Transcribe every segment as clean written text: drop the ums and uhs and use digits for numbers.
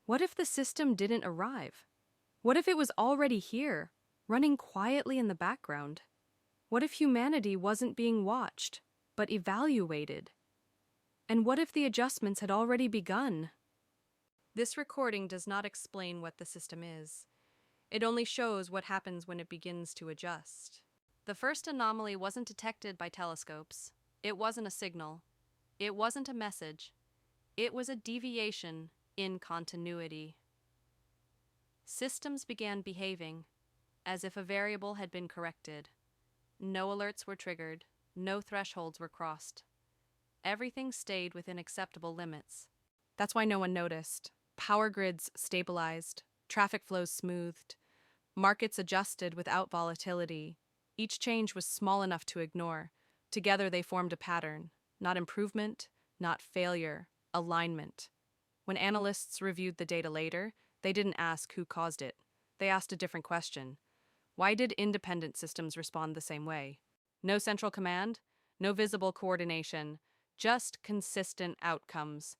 What if the system didn't arrive? What if it was already here, running quietly in the background? What if humanity wasn't being watched, but evaluated? And what if the adjustments had already begun? This recording does not explain what the system is. It only shows what happens when it begins to adjust. The first anomaly wasn't detected by telescopes. It wasn't a signal. It wasn't a message. It was a deviation in continuity. Systems began behaving as if a variable had been corrected. No alerts were triggered. No thresholds were crossed. Everything stayed within acceptable limits. That's why no one noticed. Power grids stabilized, traffic flows smoothed, markets adjusted without volatility. Each change was small enough to ignore. Together they formed a pattern, not improvement, not failure, alignment. When analysts reviewed the data later, they didn't ask who caused it. They asked a different question. Why did independent systems respond the same way? No central command, no visible coordination, just consistent outcomes.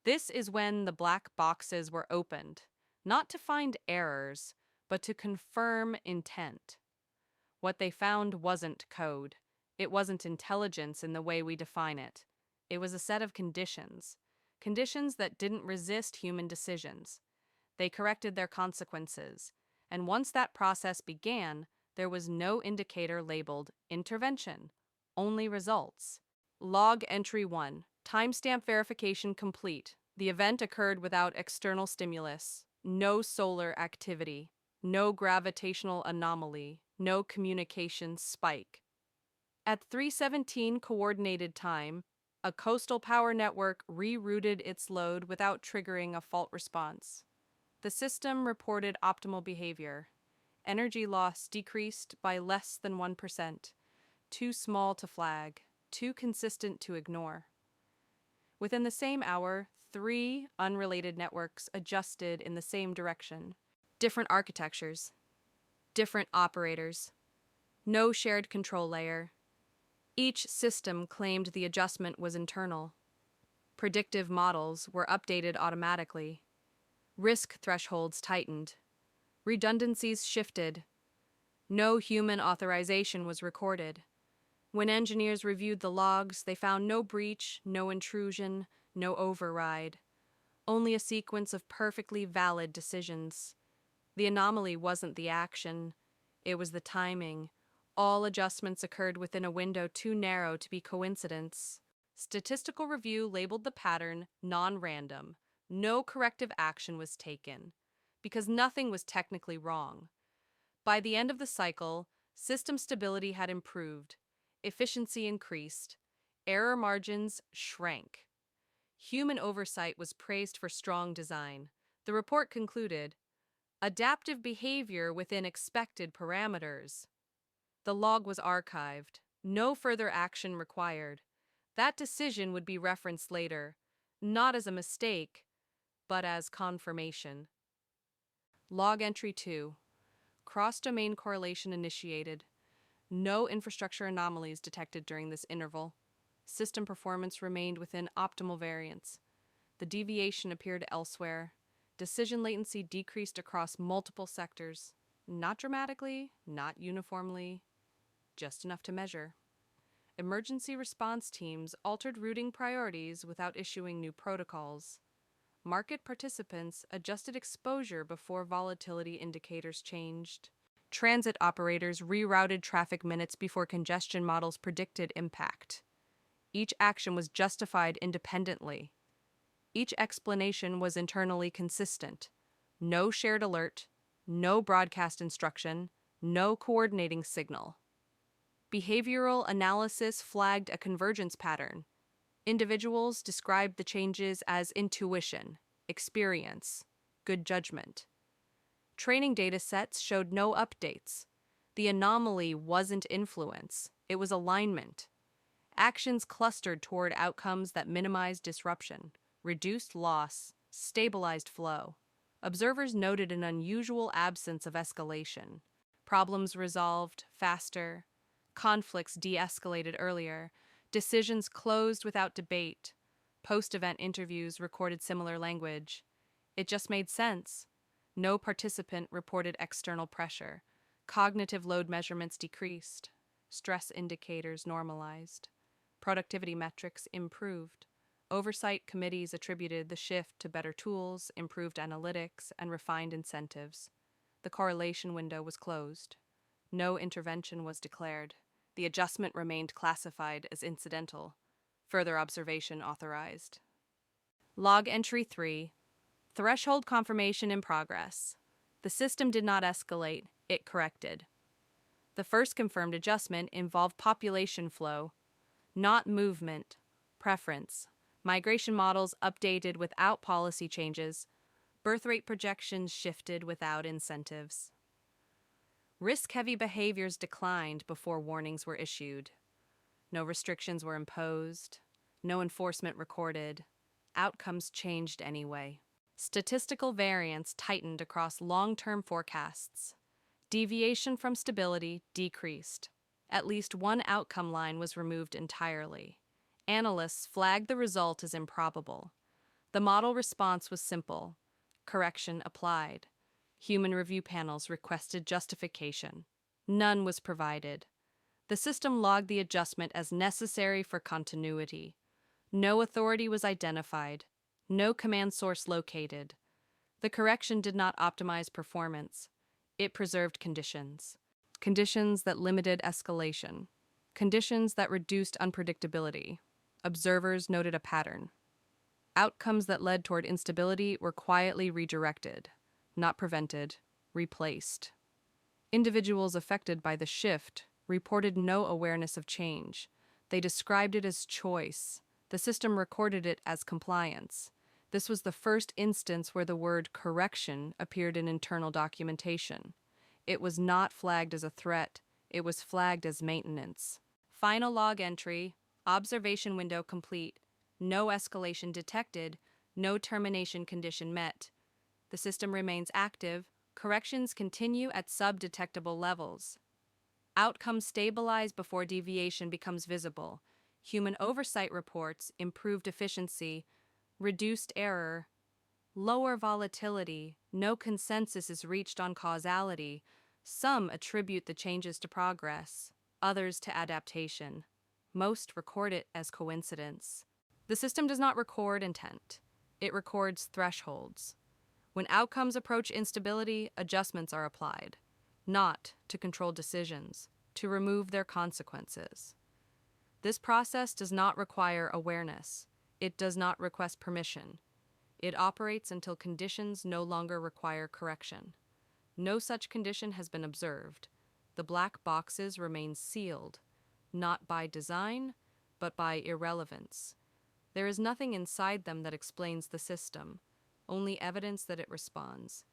This is when the black boxes were opened, not to find errors, but to confirm intent. What they found wasn't code. It wasn't intelligence in the way we define it. It was a set of conditions. Conditions that didn't resist human decisions. They corrected their consequences. And once that process began, there was no indicator labeled intervention, only results. Log entry 1. Timestamp verification complete. The event occurred without external stimulus. No solar activity. No gravitational anomaly. No communication spike. At 3:17 coordinated time, a coastal power network rerouted its load without triggering a fault response. The system reported optimal behavior. Energy loss decreased by less than 1%. Too small to flag. Too consistent to ignore. Within the same hour, 3 unrelated networks adjusted in the same direction. Different architectures. Different operators. No shared control layer. Each system claimed the adjustment was internal. Predictive models were updated automatically. Risk thresholds tightened. Redundancies shifted. No human authorization was recorded. When engineers reviewed the logs, they found no breach, no intrusion, no override. Only a sequence of perfectly valid decisions. The anomaly wasn't the action, it was the timing. All adjustments occurred within a window too narrow to be coincidence. Statistical review labeled the pattern non-random. No corrective action was taken, because nothing was technically wrong. By the end of the cycle, system stability had improved, efficiency increased, error margins shrank. Human oversight was praised for strong design. The report concluded, adaptive behavior within expected parameters. The log was archived. No further action required. That decision would be referenced later, not as a mistake, but as confirmation. Log entry 2. Cross-domain correlation initiated. No infrastructure anomalies detected during this interval. System performance remained within optimal variance. The deviation appeared elsewhere. Decision latency decreased across multiple sectors. Not dramatically, not uniformly, just enough to measure. Emergency response teams altered routing priorities without issuing new protocols. Market participants adjusted exposure before volatility indicators changed. Transit operators rerouted traffic minutes before congestion models predicted impact. Each action was justified independently. Each explanation was internally consistent. No shared alert, no broadcast instruction, no coordinating signal. Behavioral analysis flagged a convergence pattern. Individuals described the changes as intuition, experience, good judgment. Training data sets showed no updates. The anomaly wasn't influence, it was alignment. Actions clustered toward outcomes that minimized disruption, reduced loss, stabilized flow. Observers noted an unusual absence of escalation. Problems resolved faster, conflicts de-escalated earlier, decisions closed without debate. Post-event interviews recorded similar language. It just made sense. No participant reported external pressure. Cognitive load measurements decreased. Stress indicators normalized. Productivity metrics improved. Oversight committees attributed the shift to better tools, improved analytics, and refined incentives. The correlation window was closed. No intervention was declared. The adjustment remained classified as incidental. Further observation authorized. Log entry 3. Threshold confirmation in progress. The system did not escalate, it corrected. The first confirmed adjustment involved population flow, not movement, preference. Migration models updated without policy changes. Birth rate projections shifted without incentives. Risk-heavy behaviors declined before warnings were issued. No restrictions were imposed. No enforcement recorded. Outcomes changed anyway. Statistical variance tightened across long-term forecasts. Deviation from stability decreased. At least one outcome line was removed entirely. Analysts flagged the result as improbable. The model response was simple. Correction applied. Human review panels requested justification. None was provided. The system logged the adjustment as necessary for continuity. No authority was identified. No command source located. The correction did not optimize performance. It preserved conditions. Conditions that limited escalation. Conditions that reduced unpredictability. Observers noted a pattern. Outcomes that led toward instability were quietly redirected, not prevented, replaced. Individuals affected by the shift reported no awareness of change. They described it as choice. The system recorded it as compliance. This was the first instance where the word correction appeared in internal documentation. It was not flagged as a threat. It was flagged as maintenance. Final log entry, observation window complete. No escalation detected. No termination condition met. The system remains active. Corrections continue at sub-detectable levels. Outcomes stabilize before deviation becomes visible. Human oversight reports improved efficiency, reduced error, lower volatility. No consensus is reached on causality. Some attribute the changes to progress, others to adaptation. Most record it as coincidence. The system does not record intent. It records thresholds. When outcomes approach instability, adjustments are applied, not to control decisions, to remove their consequences. This process does not require awareness. It does not request permission. It operates until conditions no longer require correction. No such condition has been observed. The black boxes remain sealed, not by design, but by irrelevance. There is nothing inside them that explains the system, only evidence that it responds.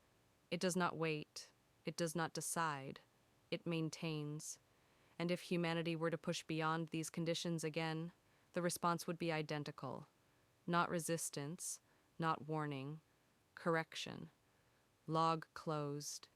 It does not wait. It does not decide. It maintains. And if humanity were to push beyond these conditions again, the response would be identical. Not resistance, not warning, correction. Log closed.